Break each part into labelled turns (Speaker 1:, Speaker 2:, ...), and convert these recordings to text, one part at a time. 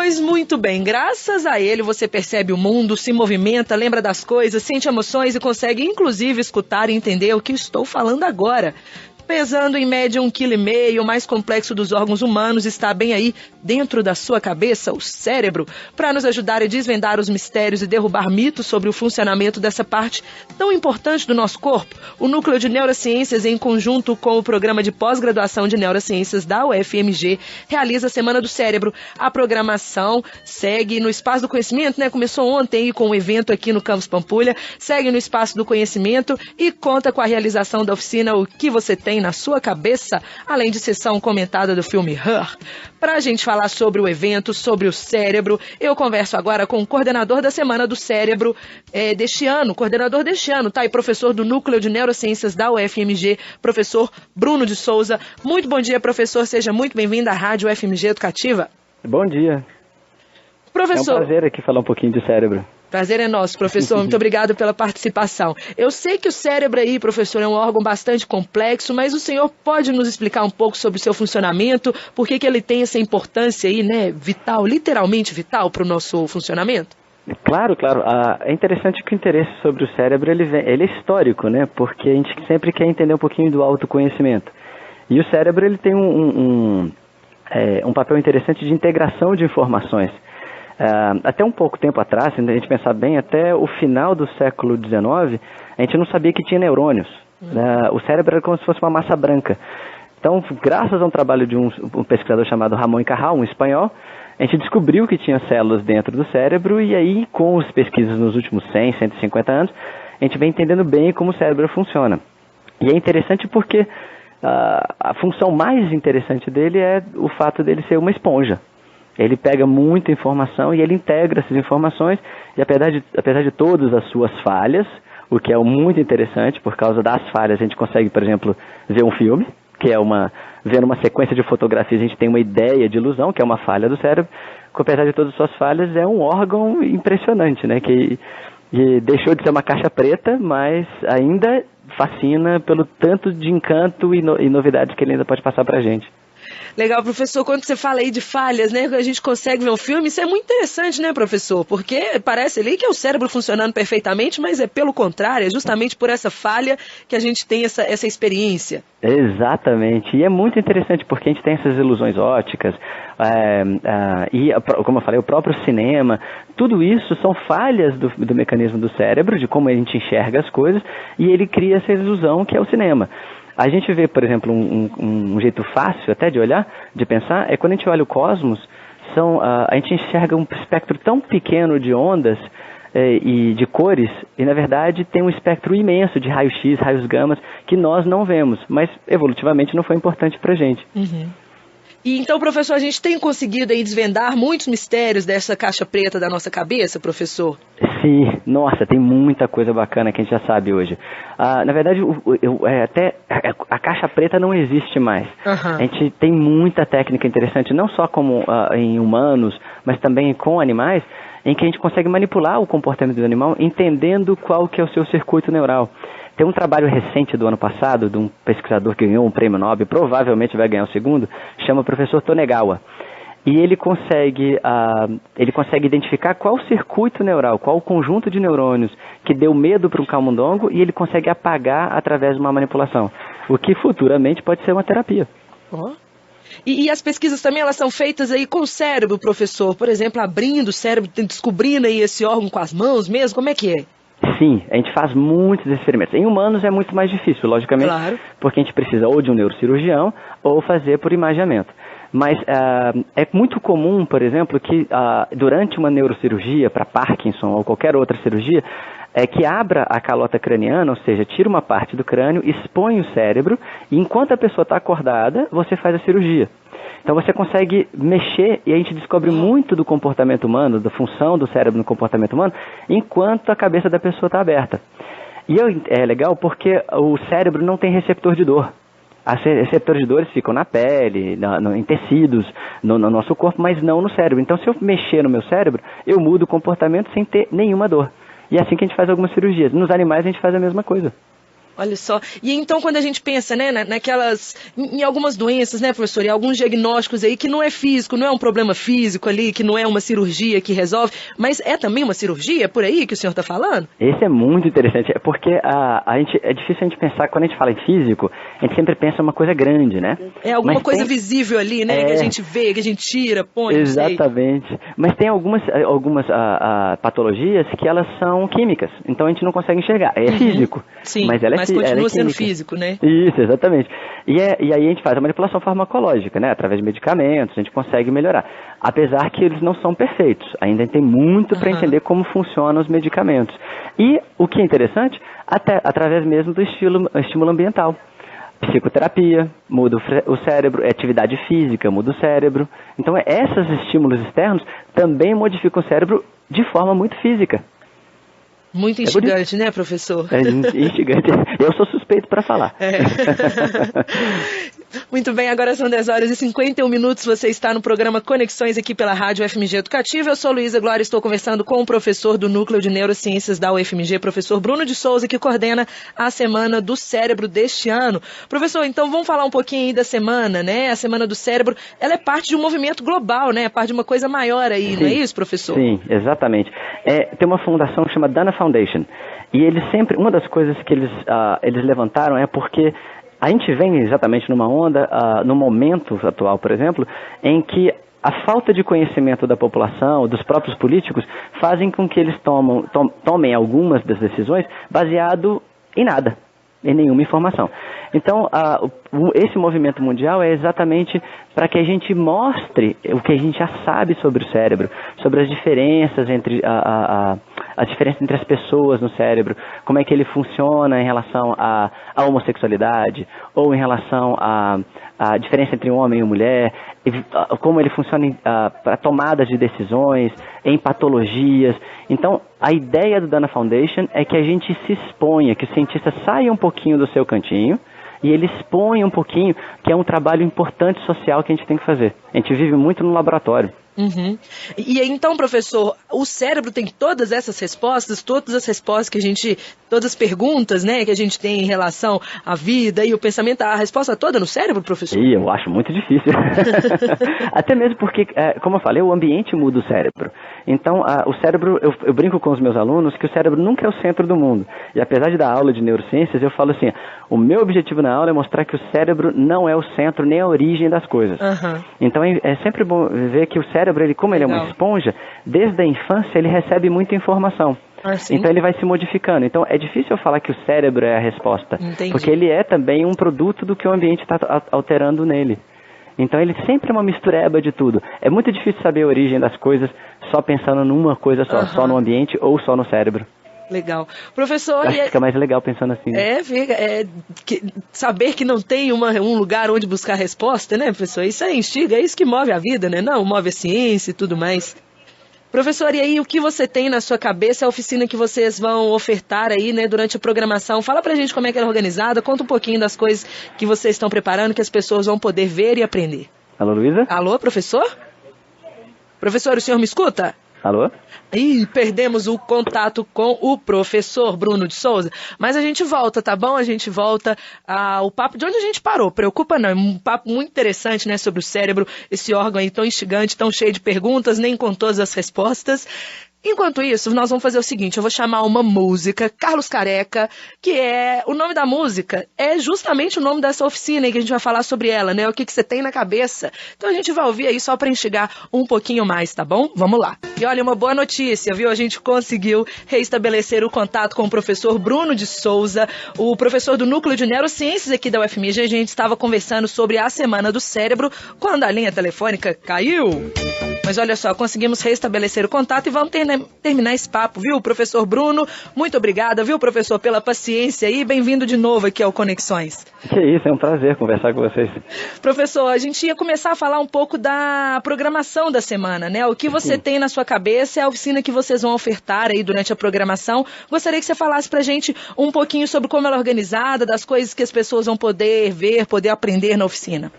Speaker 1: Pois muito bem, graças a ele você percebe o mundo, se movimenta, lembra das coisas, sente emoções e consegue inclusive escutar e entender o que estou falando agora. Pesando em média 1,5 kg, o mais complexo dos órgãos humanos está bem aí dentro da sua cabeça, o cérebro, para nos ajudar a desvendar os mistérios e derrubar mitos sobre o funcionamento dessa parte tão importante do nosso corpo. O Núcleo de Neurociências, em conjunto com o Programa de Pós-Graduação de Neurociências da UFMG, realiza a Semana do Cérebro. A programação segue no Espaço do Conhecimento, né? Começou ontem com um evento aqui no Campus Pampulha, segue no Espaço do Conhecimento e conta com a realização da oficina O que você tem na sua cabeça, além de sessão comentada do filme Her. Para a gente falar sobre o evento, sobre o cérebro, eu converso agora com o coordenador da Semana do Cérebro deste ano, tá? E professor do Núcleo de Neurociências da UFMG, professor Bruno de Souza. Muito bom dia, professor. Seja muito bem-vindo à Rádio UFMG Educativa.
Speaker 2: Bom dia.
Speaker 1: Professor,
Speaker 2: é um prazer aqui falar um pouquinho de cérebro.
Speaker 1: Prazer é nosso, professor. Muito obrigado pela participação. Eu sei que o cérebro aí, professor, é um órgão bastante complexo, mas o senhor pode nos explicar um pouco sobre o seu funcionamento? Por que ele tem essa importância aí, né, vital, literalmente vital para o nosso funcionamento?
Speaker 2: Claro. É interessante que o interesse sobre o cérebro ele é histórico, né? Porque a gente sempre quer entender um pouquinho do autoconhecimento. E o cérebro ele tem um papel interessante de integração de informações. Até um pouco tempo atrás, se a gente pensar bem, até o final do século XIX, a gente não sabia que tinha neurônios. O cérebro era como se fosse uma massa branca. Então, graças a um trabalho de um pesquisador chamado Ramón y Cajal, um espanhol, a gente descobriu que tinha células dentro do cérebro e aí, com as pesquisas nos últimos 100, 150 anos, a gente vem entendendo bem como o cérebro funciona. E é interessante porque a função mais interessante dele é o fato dele ser uma esponja. Ele pega muita informação e ele integra essas informações e apesar de todas as suas falhas, o que é muito interessante, por causa das falhas a gente consegue, por exemplo, ver um filme, que é vendo uma sequência de fotografias a gente tem uma ideia de ilusão, que é uma falha do cérebro, que apesar de todas as suas falhas é um órgão impressionante, né? Que deixou de ser uma caixa preta, mas ainda fascina pelo tanto de encanto e novidades que ele ainda pode passar pra gente.
Speaker 1: Legal, professor, quando você fala aí de falhas, né, que a gente consegue ver um filme, isso é muito interessante, né, professor? Porque parece ali que é o cérebro funcionando perfeitamente, mas é pelo contrário, é justamente por essa falha que a gente tem essa experiência.
Speaker 2: Exatamente, e é muito interessante porque a gente tem essas ilusões ópticas, e como eu falei, o próprio cinema, tudo isso são falhas do mecanismo do cérebro, de como a gente enxerga as coisas, e ele cria essa ilusão que é o cinema. A gente vê, por exemplo, um jeito fácil até de olhar, de pensar, é quando a gente olha o cosmos, a gente enxerga um espectro tão pequeno de ondas e de cores, e na verdade tem um espectro imenso de raios-x, raios gamas, que nós não vemos, mas evolutivamente não foi importante pra gente.
Speaker 1: Uhum. E então, professor, a gente tem conseguido aí desvendar muitos mistérios dessa caixa preta da nossa cabeça, professor?
Speaker 2: Sim, nossa, tem muita coisa bacana que a gente já sabe hoje. Na verdade, até a caixa preta não existe mais.
Speaker 1: Uhum.
Speaker 2: A gente tem muita técnica interessante, não só como em humanos, mas também com animais, em que a gente consegue manipular o comportamento do animal, entendendo qual que é o seu circuito neural. Tem um trabalho recente do ano passado, de um pesquisador que ganhou um prêmio Nobel, provavelmente vai ganhar o segundo, chama o professor Tonegawa. E ele consegue identificar qual circuito neural, qual o conjunto de neurônios que deu medo para um camundongo e ele consegue apagar através de uma manipulação, o que futuramente pode ser uma terapia.
Speaker 1: Oh. E as pesquisas também elas são feitas aí com o cérebro, professor? Por exemplo, abrindo o cérebro, descobrindo aí esse órgão com as mãos mesmo? Como é que é?
Speaker 2: Sim, a gente faz muitos experimentos. Em humanos é muito mais difícil, logicamente, claro, porque a gente precisa ou de um neurocirurgião ou fazer por imagiamento. Mas é muito comum, por exemplo, que durante uma neurocirurgia para Parkinson ou qualquer outra cirurgia, que abra a calota craniana, ou seja, tira uma parte do crânio, expõe o cérebro e enquanto a pessoa está acordada, você faz a cirurgia. Então você consegue mexer e a gente descobre muito do comportamento humano, da função do cérebro no comportamento humano, enquanto a cabeça da pessoa está aberta. E é legal porque o cérebro não tem receptor de dor. Os receptores de dores ficam na pele, em tecidos, no nosso corpo, mas não no cérebro. Então se eu mexer no meu cérebro, eu mudo o comportamento sem ter nenhuma dor. E é assim que a gente faz algumas cirurgias. Nos animais a gente faz a mesma coisa.
Speaker 1: Olha só. E então, quando a gente pensa, né, em algumas doenças, né, professor, e alguns diagnósticos aí que não é físico, não é um problema físico ali, que não é uma cirurgia que resolve, mas é também uma cirurgia, por aí que o senhor está falando?
Speaker 2: Esse é muito interessante, porque é difícil a gente pensar, quando a gente fala em físico, a gente sempre pensa em uma coisa grande, né?
Speaker 1: É alguma coisa visível ali, né, que a gente vê, que a gente tira, põe,
Speaker 2: exatamente. Não sei. Mas tem algumas patologias que elas são químicas, então a gente não consegue enxergar. É físico,
Speaker 1: sim,
Speaker 2: mas ela
Speaker 1: continua sendo físico, né?
Speaker 2: Isso, exatamente. E aí a gente faz a manipulação farmacológica, né? Através de medicamentos, a gente consegue melhorar. Apesar que eles não são perfeitos. Ainda tem muito para entender como funcionam os medicamentos. E o que é interessante, até através mesmo do estímulo ambiental. Psicoterapia muda o cérebro, atividade física muda o cérebro. Então, esses estímulos externos também modificam o cérebro de forma muito física.
Speaker 1: Muito instigante, né, professor?
Speaker 2: É instigante. Eu sou suspeito para falar.
Speaker 1: Muito bem, agora são 10h51. Você está no programa Conexões aqui pela Rádio UFMG Educativa. Eu sou Luísa Glória, estou conversando com o professor do Núcleo de Neurociências da UFMG, professor Bruno de Souza, que coordena a Semana do Cérebro deste ano. Professor, então vamos falar um pouquinho aí da semana, né? A Semana do Cérebro, ela é parte de um movimento global, né? É parte de uma coisa maior aí, sim, não é isso, professor?
Speaker 2: Sim, exatamente. Tem uma fundação que chama Dana Foundation. E eles sempre, uma das coisas que eles levantaram é porque a gente vem exatamente numa onda, no momento atual, por exemplo, em que a falta de conhecimento da população, dos próprios políticos, fazem com que eles tomem algumas das decisões baseado em nada, em nenhuma informação. Então, esse movimento mundial é exatamente para que a gente mostre o que a gente já sabe sobre o cérebro, sobre as diferenças entre as pessoas no cérebro, como é que ele funciona em relação à homossexualidade, ou em relação à diferença entre um homem e mulher, como ele funciona para tomadas de decisões, em patologias. Então, a ideia do Dana Foundation é que a gente se exponha, que o cientista saia um pouquinho do seu cantinho, e ele expõe um pouquinho que é um trabalho importante social que a gente tem que fazer. A gente vive muito no laboratório.
Speaker 1: Uhum. E então, professor, o cérebro tem todas essas respostas, todas as perguntas, né, que a gente tem em relação à vida e o pensamento, a resposta toda no cérebro, professor?
Speaker 2: Sim, eu acho muito difícil. Até mesmo porque, como eu falei, o ambiente muda o cérebro. Então, o cérebro, eu brinco com os meus alunos que o cérebro nunca é o centro do mundo. E apesar de dar aula de neurociências, eu falo assim, o meu objetivo na aula é mostrar que o cérebro não é o centro nem a origem das coisas.
Speaker 1: Uhum.
Speaker 2: Então, é sempre bom ver que o cérebro, como ele é uma esponja, desde a infância ele recebe muita informação. Então ele vai se modificando. Então é difícil eu falar que o cérebro é a resposta.
Speaker 1: Entendi.
Speaker 2: Porque ele é também um produto do que o ambiente está alterando nele. Então ele sempre é uma mistureba de tudo. É muito difícil saber a origem das coisas só pensando numa coisa só, só no ambiente ou só no cérebro.
Speaker 1: Legal. Professor...
Speaker 2: Acho que fica mais legal pensando assim. Né?
Speaker 1: Saber que não tem um lugar onde buscar resposta, né, professor? Isso aí instiga, é isso que move a vida, né? Não, move a ciência e tudo mais. Professor, e aí o que você tem na sua cabeça, a oficina que vocês vão ofertar aí, né, durante a programação? Fala pra gente como é que ela é organizada, conta um pouquinho das coisas que vocês estão preparando, que as pessoas vão poder ver e aprender.
Speaker 2: Alô, Luísa?
Speaker 1: Alô, professor? Professor, o senhor me escuta?
Speaker 2: Alô?
Speaker 1: Ih, perdemos o contato com o professor Bruno de Souza. Mas a gente volta, tá bom? A gente volta ao papo de onde a gente parou. Preocupa não, é um papo muito interessante, né, sobre o cérebro, esse órgão aí tão instigante, tão cheio de perguntas, nem com todas as respostas. Enquanto isso, nós vamos fazer o seguinte, eu vou chamar uma música, Carlos Careca, que o nome da música é justamente o nome dessa oficina aí que a gente vai falar sobre ela, né? O que você tem na cabeça. Então a gente vai ouvir aí só para instigar um pouquinho mais, tá bom? Vamos lá. E olha, uma boa notícia, viu? A gente conseguiu reestabelecer o contato com o professor Bruno de Souza, o professor do Núcleo de Neurociências aqui da UFMG. A gente estava conversando sobre a Semana do Cérebro quando a linha telefônica caiu. Mas olha só, conseguimos restabelecer o contato e vamos terminar esse papo, viu, professor Bruno? Muito obrigada, viu, professor, pela paciência e bem-vindo de novo aqui ao Conexões.
Speaker 2: Que isso, é um prazer conversar com vocês.
Speaker 1: Professor, a gente ia começar a falar um pouco da programação da semana, né? O que você tem na sua cabeça é a oficina que vocês vão ofertar aí durante a programação. Gostaria que você falasse pra gente um pouquinho sobre como ela é organizada, das coisas que as pessoas vão poder ver, poder aprender na oficina.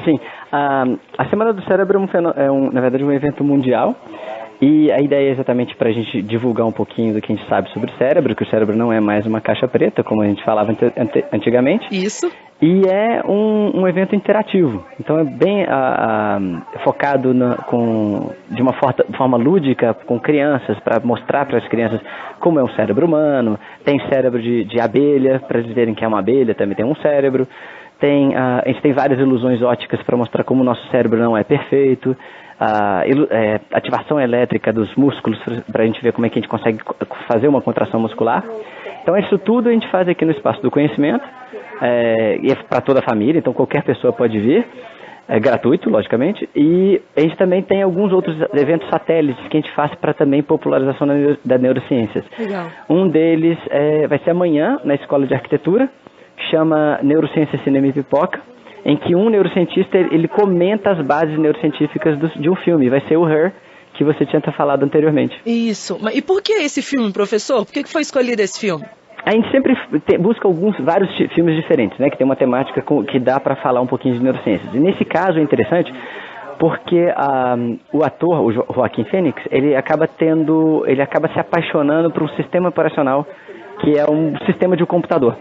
Speaker 2: Sim, a Semana do Cérebro na verdade, um evento mundial E a ideia é exatamente para a gente divulgar um pouquinho do que a gente sabe sobre o cérebro, que o cérebro não é mais uma caixa preta, como a gente falava antigamente.
Speaker 1: Isso.
Speaker 2: E é um evento interativo, então é bem focado de uma forma lúdica com crianças, para mostrar para as crianças como é um cérebro humano. Tem cérebro de abelha, para eles verem que é uma abelha, também tem um cérebro. A gente tem várias ilusões ópticas para mostrar como o nosso cérebro não é perfeito. Ativação elétrica dos músculos, para a gente ver como é que a gente consegue fazer uma contração muscular. Então isso tudo a gente faz aqui no Espaço do Conhecimento, e é para toda a família, então qualquer pessoa pode vir, é gratuito, logicamente, e a gente também tem alguns outros eventos satélites que a gente faz para também popularização da neurociências.
Speaker 1: Legal.
Speaker 2: Um deles vai ser amanhã, na Escola de Arquitetura, que chama Neurociência, Cinema e Pipoca, em que um neurocientista ele comenta as bases neurocientíficas de um filme. Vai ser o Her, que você tinha falado anteriormente.
Speaker 1: Isso. E por que esse filme, professor? Por que foi escolhido esse filme?
Speaker 2: A gente sempre busca vários filmes diferentes, né, que tem uma temática que dá para falar um pouquinho de neurociências. E nesse caso é interessante porque o ator, o Joaquin Phoenix, ele acaba se apaixonando por um sistema operacional que é um sistema de um computador.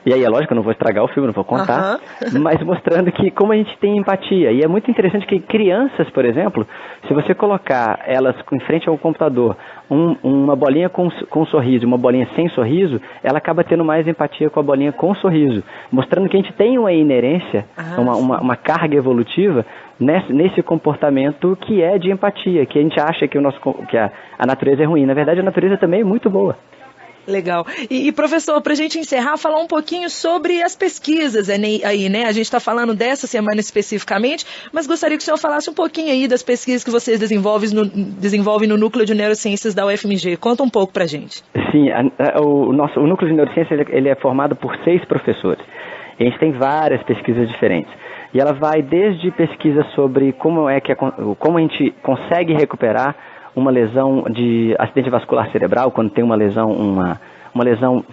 Speaker 2: E aí, é lógico, eu não vou estragar o filme, não vou contar, mas mostrando que como a gente tem empatia. E é muito interessante que crianças, por exemplo, se você colocar elas em frente ao computador, uma bolinha com sorriso e uma bolinha sem sorriso, ela acaba tendo mais empatia com a bolinha com sorriso, mostrando que a gente tem uma inerência, uma carga evolutiva nesse comportamento que é de empatia, que a gente acha que a natureza é ruim. Na verdade, a natureza também é muito boa.
Speaker 1: Legal. E professor, para a gente encerrar, falar um pouquinho sobre as pesquisas aí, né? A gente está falando dessa semana especificamente, mas gostaria que o senhor falasse um pouquinho aí das pesquisas que vocês desenvolvem no Núcleo de Neurociências da UFMG. Conta um pouco para a gente. Sim,
Speaker 2: o Núcleo de Neurociências ele é formado por 6 professores. E a gente tem várias pesquisas diferentes. E ela vai desde pesquisa sobre como a gente consegue recuperar uma lesão de acidente vascular cerebral, quando tem uma lesão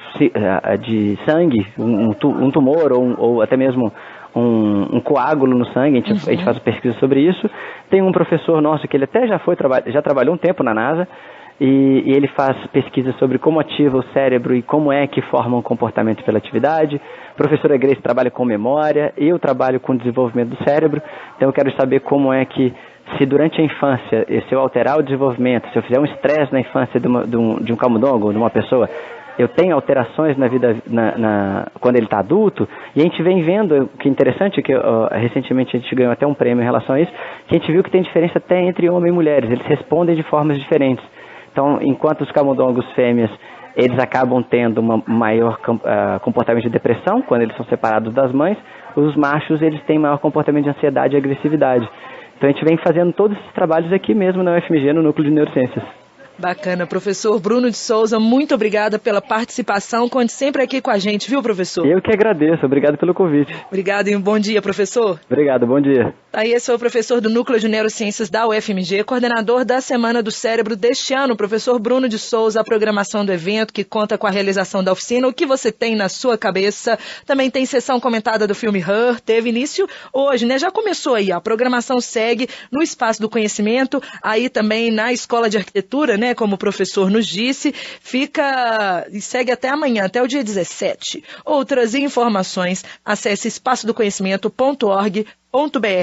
Speaker 2: de sangue, um tumor ou até mesmo um coágulo no sangue, a gente faz pesquisa sobre isso. Tem um professor nosso que ele até já trabalhou um tempo na NASA, e ele faz pesquisa sobre como ativa o cérebro e como é que forma um comportamento pela atividade. A professora Grace trabalha com memória, eu trabalho com desenvolvimento do cérebro, então eu quero saber como é que, se durante a infância, se eu alterar o desenvolvimento, se eu fizer um estresse na infância de um camundongo, de uma pessoa, eu tenho alterações na vida quando ele está adulto. E a gente vem vendo, que é interessante, que recentemente a gente ganhou até um prêmio em relação a isso, que a gente viu que tem diferença até entre homens e mulheres, eles respondem de formas diferentes. Então, enquanto os camundongos fêmeas, eles acabam tendo um maior comportamento de depressão, quando eles são separados das mães, os machos eles têm maior comportamento de ansiedade e agressividade. Então a gente vem fazendo todos esses trabalhos aqui mesmo na UFMG, no Núcleo de Neurociências.
Speaker 1: Bacana, professor Bruno de Souza, muito obrigada pela participação, conte sempre aqui com a gente, viu, professor?
Speaker 2: Eu que agradeço, obrigado pelo convite.
Speaker 1: Obrigado e um bom dia, professor.
Speaker 2: Obrigado, bom dia.
Speaker 1: Aí esse é o professor do Núcleo de Neurociências da UFMG, coordenador da Semana do Cérebro deste ano, professor Bruno de Souza, a programação do evento que conta com a realização da oficina, o que você tem na sua cabeça. Também tem sessão comentada do filme Her, teve início hoje, né? Já começou aí, a programação segue no Espaço do Conhecimento, aí também na Escola de Arquitetura, né? Como o professor nos disse, fica e segue até amanhã, até o dia 17. Outras informações, acesse espaçodoconhecimento.org.br,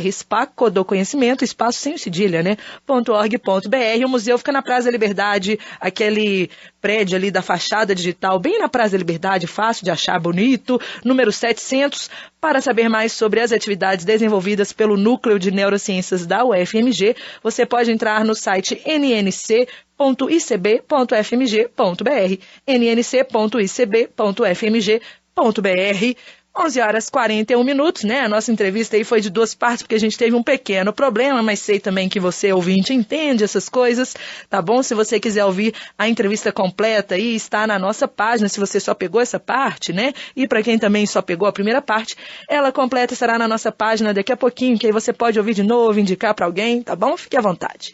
Speaker 1: Espaco do Conhecimento, espaço sem cedilha, né? .org.br. O museu fica na Praça da Liberdade, aquele prédio ali da fachada digital, bem na Praça da Liberdade, fácil de achar, bonito, número 700. Para saber mais sobre as atividades desenvolvidas pelo Núcleo de Neurociências da UFMG, você pode entrar no site nnc.icb.fmg.br, nnc.icb.fmg.br. 11h41, né? A nossa entrevista aí foi de 2 partes, porque a gente teve um pequeno problema, mas sei também que você, ouvinte, entende essas coisas, tá bom? Se você quiser ouvir a entrevista completa aí, está na nossa página, se você só pegou essa parte, né? E para quem também só pegou a primeira parte, ela completa estará na nossa página daqui a pouquinho, que aí você pode ouvir de novo, indicar para alguém, tá bom? Fique à vontade.